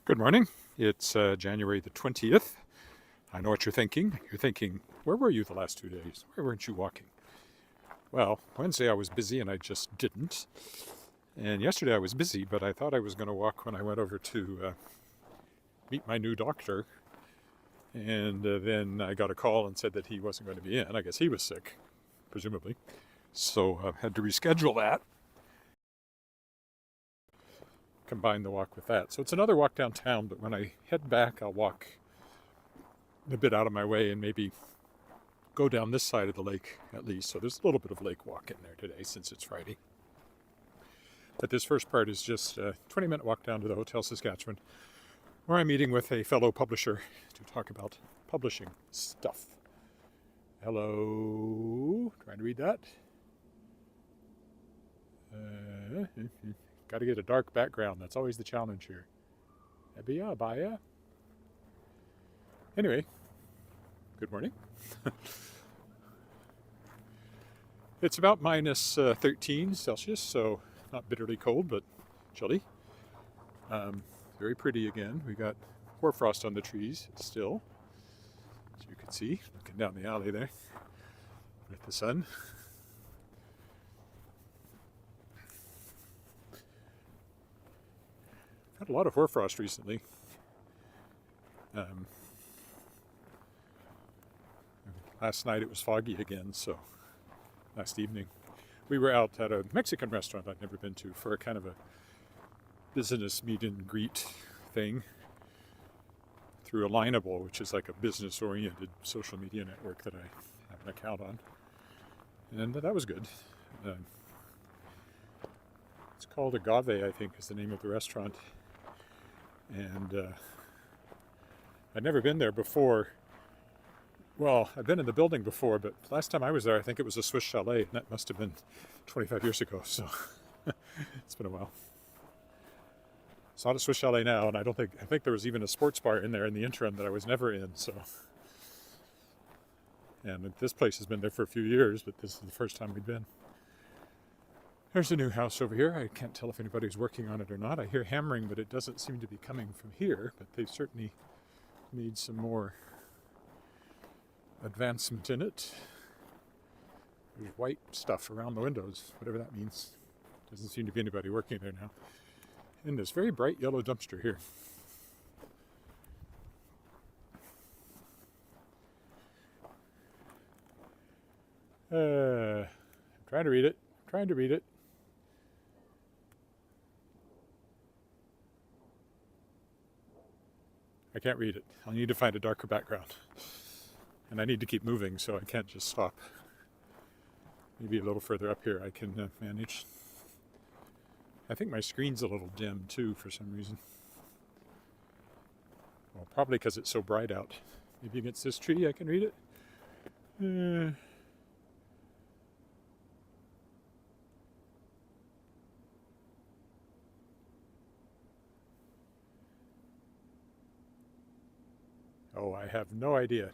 Good morning. It's January the 20th. I know what you're thinking. You're thinking, where were you the last 2 days? Why weren't you walking? Well, Wednesday I was busy and I just didn't. And yesterday I was busy, but I thought I was going to walk when I went over to meet my new doctor. And then I got a call and said that he wasn't going to be in. I guess he was sick, presumably. So I had to reschedule that, combine the walk with that. So it's another walk downtown, but when I head back, I'll walk a bit out of my way and maybe go down this side of the lake at least. So there's a little bit of lake walk in there today since it's Friday. But this first part is just a 20-minute walk down to the Hotel Saskatchewan, where I'm meeting with a fellow publisher to talk about publishing stuff. Hello, trying to read that. Got to get a dark background. That's always the challenge here. Ebiya, Baya. Anyway, good morning. It's about minus 13 Celsius, so not bitterly cold, but chilly. Very pretty again. We got hoarfrost on the trees still, as you can see, looking down the alley there with the sun. Had a lot of hoarfrost recently. Last night it was foggy again, so last evening we were out at a Mexican restaurant I'd never been to for a kind of a business meet and greet thing through Alignable, which is like a business-oriented social media network that I have an account on. And that was good. It's called Agave, I think, is the name of the restaurant. And I'd never been there before. Well, I've been in the building before, but last time I was there, I think it was a Swiss Chalet, and that must have been 25 years ago, so it's been a while. It's not a Swiss Chalet now, and I think there was even a sports bar in there in the interim that I was never in, so. And this place has been there for a few years, but this is the first time we'd been. There's a new house over here. I can't tell if anybody's working on it or not. I hear hammering, but it doesn't seem to be coming from here, but they certainly need some more advancement in it. There's white stuff around the windows, whatever that means. Doesn't seem to be anybody working there now. And this very bright yellow dumpster here. I'm trying to read it. I can't read it. I'll need to find a darker background. And I need to keep moving, so I can't just stop. Maybe a little further up here I can manage. I think my screen's a little dim too for some reason. Well, probably because it's so bright out. Maybe against this tree I can read it. Oh, I have no idea.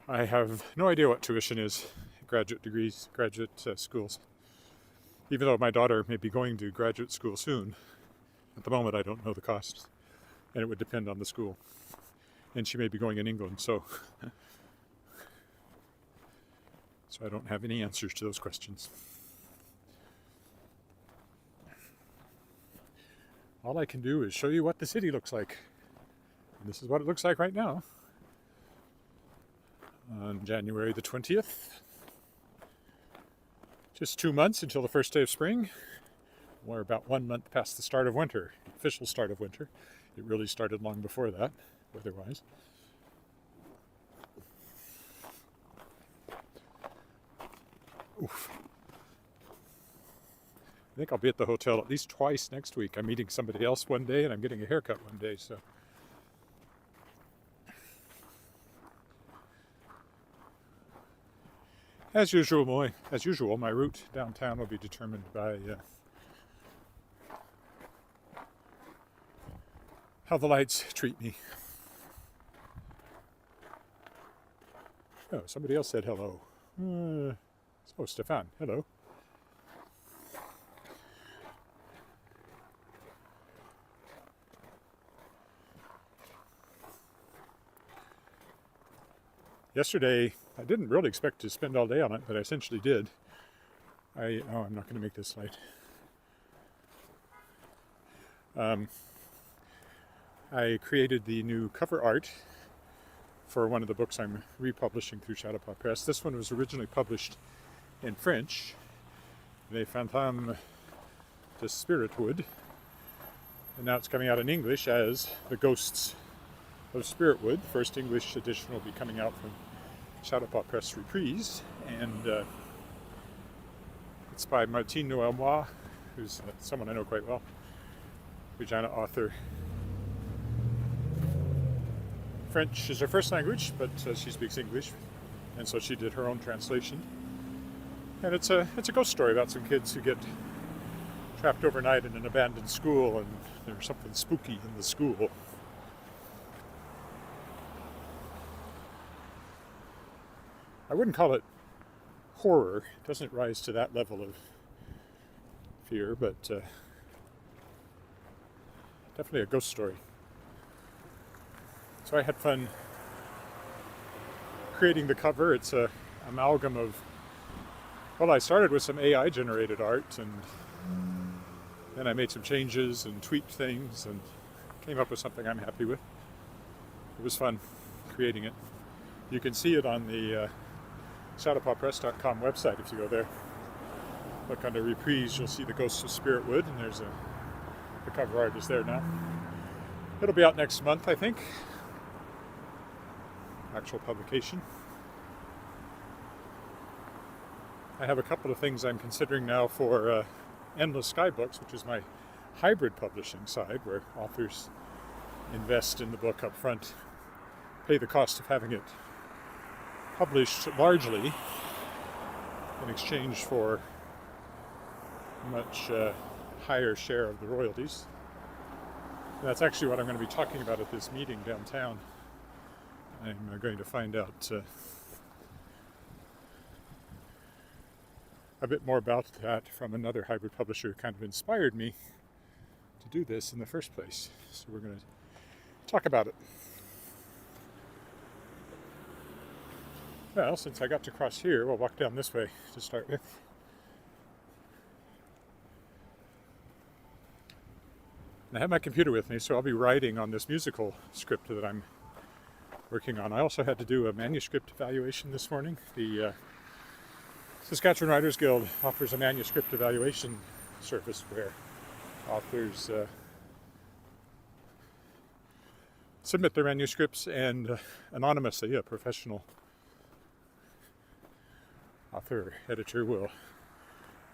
I have no idea what tuition is, graduate degrees, graduate schools. Even though my daughter may be going to graduate school soon, at the moment I don't know the cost, and it would depend on the school. And she may be going in England, so I don't have any answers to those questions. All I can do is show you what the city looks like. And this is what it looks like right now. On January the 20th. Just 2 months until the first day of spring. We're about 1 month past the start of winter, the official start of winter. It really started long before that, weather-wise. Oof. I think I'll be at the hotel at least twice next week. I'm meeting somebody else one day and I'm getting a haircut one day, so. As usual, my route downtown will be determined by how the lights treat me. Oh, somebody else said hello. Oh, Stefan, hello. Yesterday, I didn't really expect to spend all day on it, but I essentially did. I'm not going to make this light. I created the new cover art for one of the books I'm republishing through Shadowpaw Press. This one was originally published in French, Les Fantômes de Spiritwood, and now it's coming out in English as The Ghosts of Spiritwood. The first English edition will be coming out from Shadowpaw Press Reprise, and it's by Martine Noël-Moi, who's someone I know quite well, Regina author. French is her first language, but she speaks English, and so she did her own translation. And it's a ghost story about some kids who get trapped overnight in an abandoned school, and there's something spooky in the school. I wouldn't call it horror. It doesn't rise to that level of fear, but definitely a ghost story. So I had fun creating the cover. It's an amalgam of, well, I started with some AI generated art, and then I made some changes and tweaked things and came up with something I'm happy with. It was fun creating it. You can see it on the shadowpawpress.com website if you go there. Look under Reprise, you'll see The Ghosts of Spiritwood, and there's the cover art is there now. It'll be out next month, I think. Actual publication. I have a couple of things I'm considering now for Endless Sky Books, which is my hybrid publishing side, where authors invest in the book up front, pay the cost of having it published largely in exchange for a much higher share of the royalties. And that's actually what I'm going to be talking about at this meeting downtown. I'm going to find out a bit more about that from another hybrid publisher who kind of inspired me to do this in the first place. So we're going to talk about it. Well, since I got to cross here, we'll walk down this way to start with. And I have my computer with me, so I'll be writing on this musical script that I'm working on. I also had to do a manuscript evaluation this morning. The Saskatchewan Writers Guild offers a manuscript evaluation service where authors submit their manuscripts, and anonymously, a professional author or editor will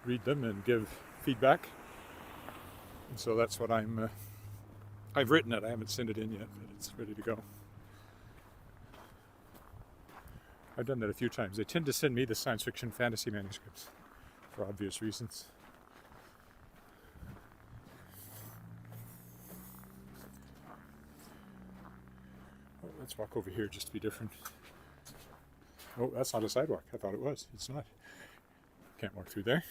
read them and give feedback. And so that's what I've written it. I haven't sent it in yet, but it's ready to go. I've done that a few times. They tend to send me the science fiction fantasy manuscripts for obvious reasons. Oh, let's walk over here just to be different. Oh, that's not a sidewalk. I thought it was. It's not. Can't walk through there.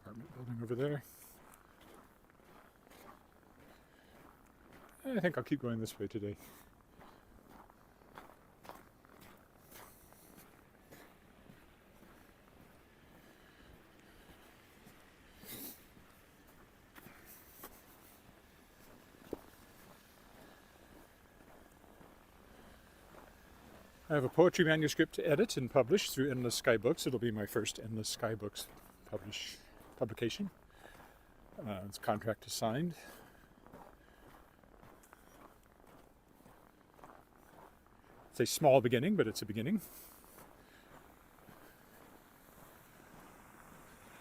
Apartment building over there. I think I'll keep going this way today. I have a poetry manuscript to edit and publish through Endless Sky Books. It'll be my first Endless Sky Books publication. Its contract is signed. It's a small beginning, but it's a beginning.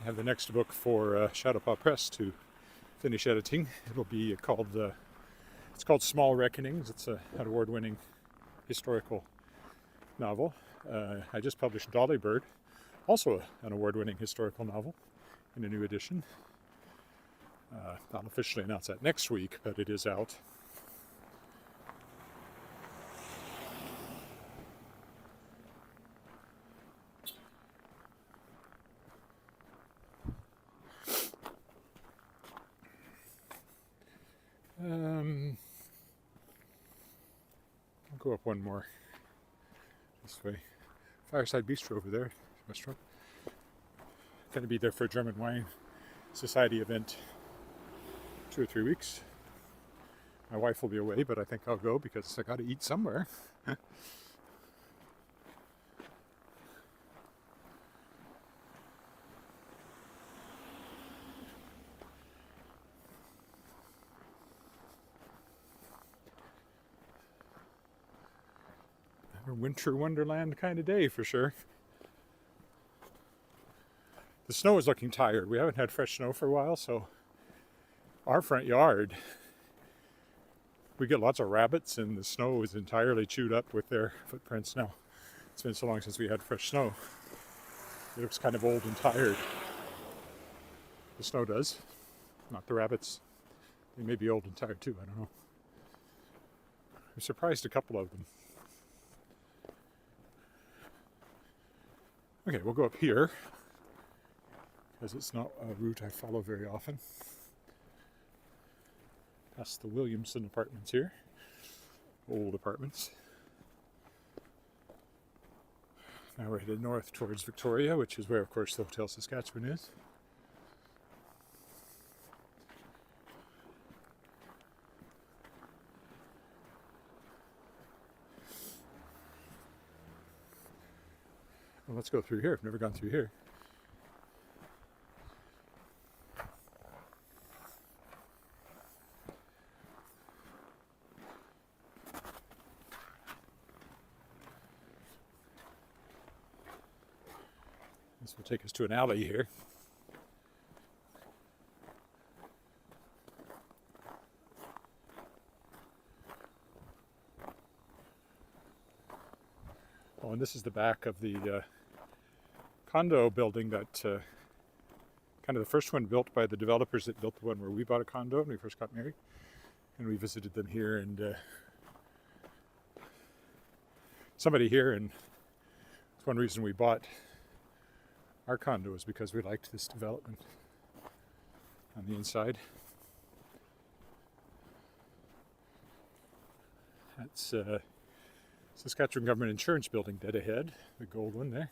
I have the next book for Shadowpaw Press to finish editing. It'll be called it's called Small Reckonings. It's an award-winning historical novel. I just published Dolly Bird, also an award-winning historical novel, in a new edition. I'll officially announce that next week, but it is out. Go up one more this way. Fireside Bistro over there, restaurant. Going to be there for a German Wine Society event 2 or 3 weeks. My wife will be away, but I think I'll go because I got to eat somewhere. A winter wonderland kind of day for sure. The snow is looking tired. We haven't had fresh snow for a while, so our front yard, we get lots of rabbits, and the snow is entirely chewed up with their footprints now. It's been so long since we had fresh snow. It looks kind of old and tired. The snow does, not the rabbits. They may be old and tired too, I don't know. I'm surprised a couple of them. Okay, we'll go up here, because it's not a route I follow very often. Past the Williamson apartments here. Old apartments. Now we're headed north towards Victoria, which is where, of course, the Hotel Saskatchewan is. Well, let's go through here. I've never gone through here. This will take us to an alley here. Oh, and this is the back of the condo building that kind of the first one built by the developers that built the one where we bought a condo when we first got married. And we visited them here, and somebody here, and it's one reason we bought our condo is because we liked this development on the inside. That's Saskatchewan Government Insurance Building dead ahead, the gold one there.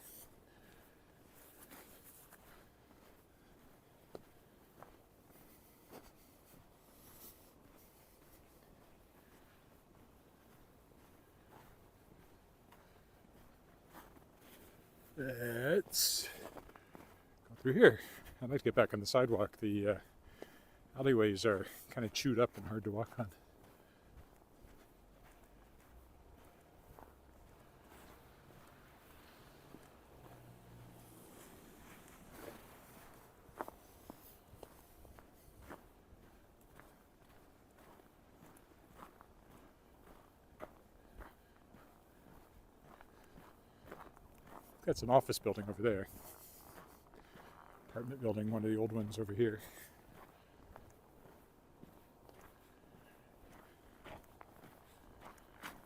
Let's go through here. I'd like to get back on the sidewalk. The alleyways are kind of chewed up and hard to walk on. That's an office building over there. Apartment building, one of the old ones over here.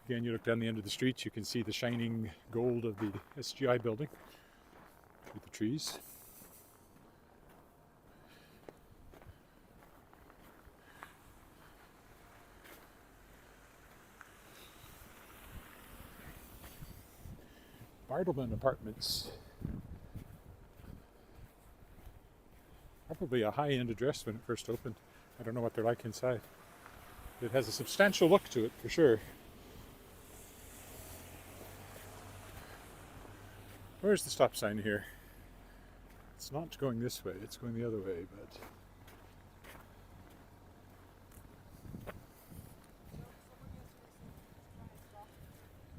Again, you look down the end of the street, you can see the shining gold of the SGI building through the trees. Bartleman Apartments. Probably a high-end address when it first opened. I don't know what they're like inside. It has a substantial look to it, for sure. Where's the stop sign here? It's not going this way, it's going the other way, but...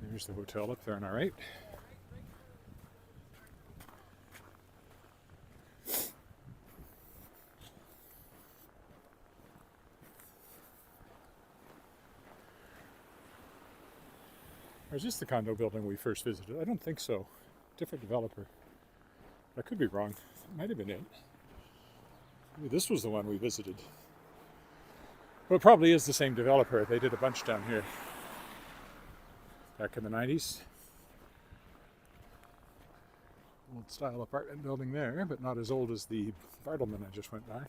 There's the hotel up there on our right. Or is this the condo building we first visited? I don't think so. Different developer. I could be wrong. It might have been it. Maybe this was the one we visited. Well, it probably is the same developer. They did a bunch down here back in the 90s. Old style apartment building there, but not as old as the Bartleman I just went by.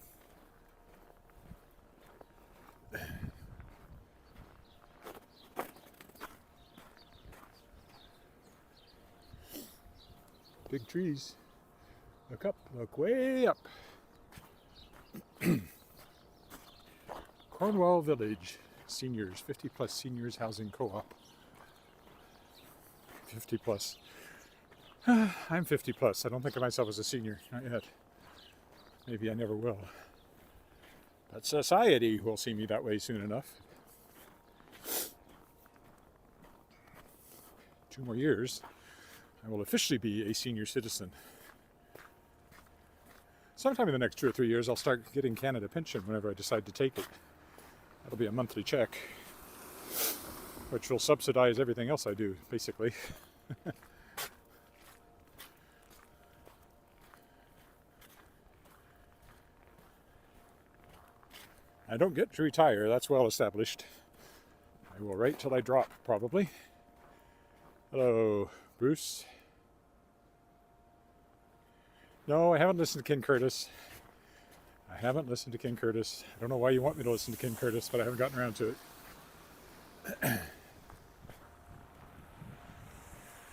big trees. Look up, look way up. Cornwall Village, seniors, 50 plus seniors housing co-op. 50 plus. I'm 50 plus. I don't think of myself as a senior, not yet. Maybe I never will. But society will see me that way soon enough. 2 more years, I will officially be a senior citizen. Sometime in the next 2 or 3 years, I'll start getting Canada pension whenever I decide to take it. That'll be a monthly check, which will subsidize everything else I do, basically. I don't get to retire, that's well established. I will write till I drop, probably. Hello, Bruce. No, I haven't listened to Ken Curtis. I don't know why you want me to listen to Ken Curtis, but I haven't gotten around to it.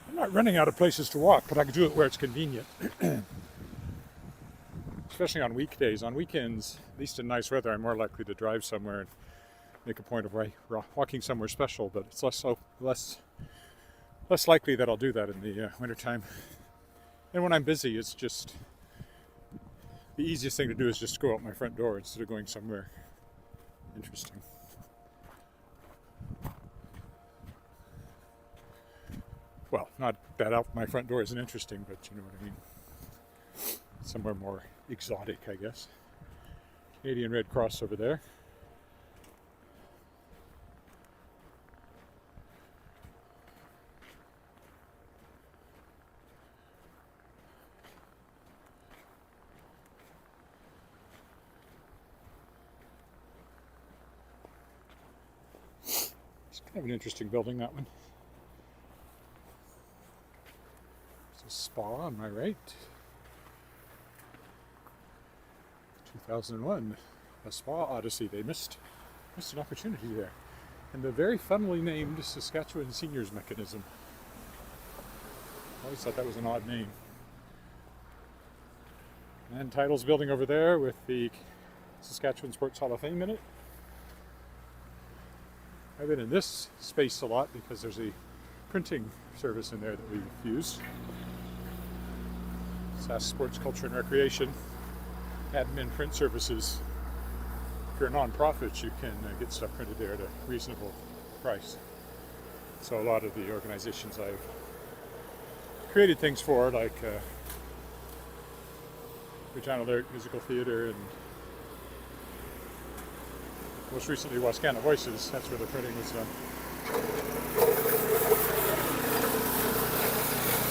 I'm not running out of places to walk, but I can do it where it's convenient. Especially on weekdays. On weekends, at least in nice weather, I'm more likely to drive somewhere and make a point of walking somewhere special, but it's less likely that I'll do that in the wintertime. And when I'm busy, it's just the easiest thing to do is just go out my front door instead of going somewhere interesting. Well, not that out my front door isn't interesting, but you know what I mean. Somewhere more exotic, I guess. Canadian Red Cross over there. It's kind of an interesting building, that one. There's a spa on my right. 2001, a spa odyssey. They missed an opportunity there. And the very funnily named Saskatchewan Seniors Mechanism. I always thought that was an odd name. And Title's building over there with the Saskatchewan Sports Hall of Fame in it. I've been in this space a lot because there's a printing service in there that we've used. SAS Sports Culture and Recreation. Admin print services. If you're a non-profit, you can get stuff printed there at a reasonable price. So a lot of the organizations I've created things for, like Regina Lyric Musical Theatre and most recently Wascana Voices, that's where the printing was done.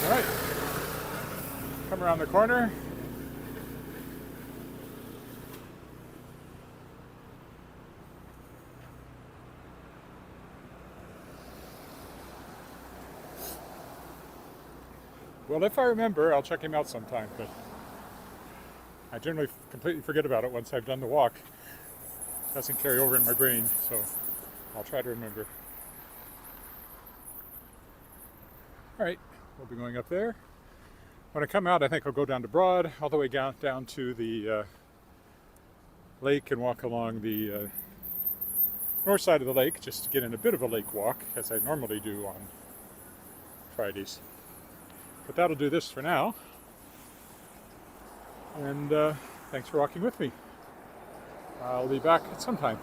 Alright, come around the corner. Well, if I remember, I'll check him out sometime, but I generally completely forget about it once I've done the walk. It doesn't carry over in my brain, so I'll try to remember. All right, we'll be going up there. When I come out, I think I'll go down to Broad, all the way down to the lake and walk along the north side of the lake, just to get in a bit of a lake walk, as I normally do on Fridays. But that'll do this for now. And thanks for walking with me. I'll be back at some time.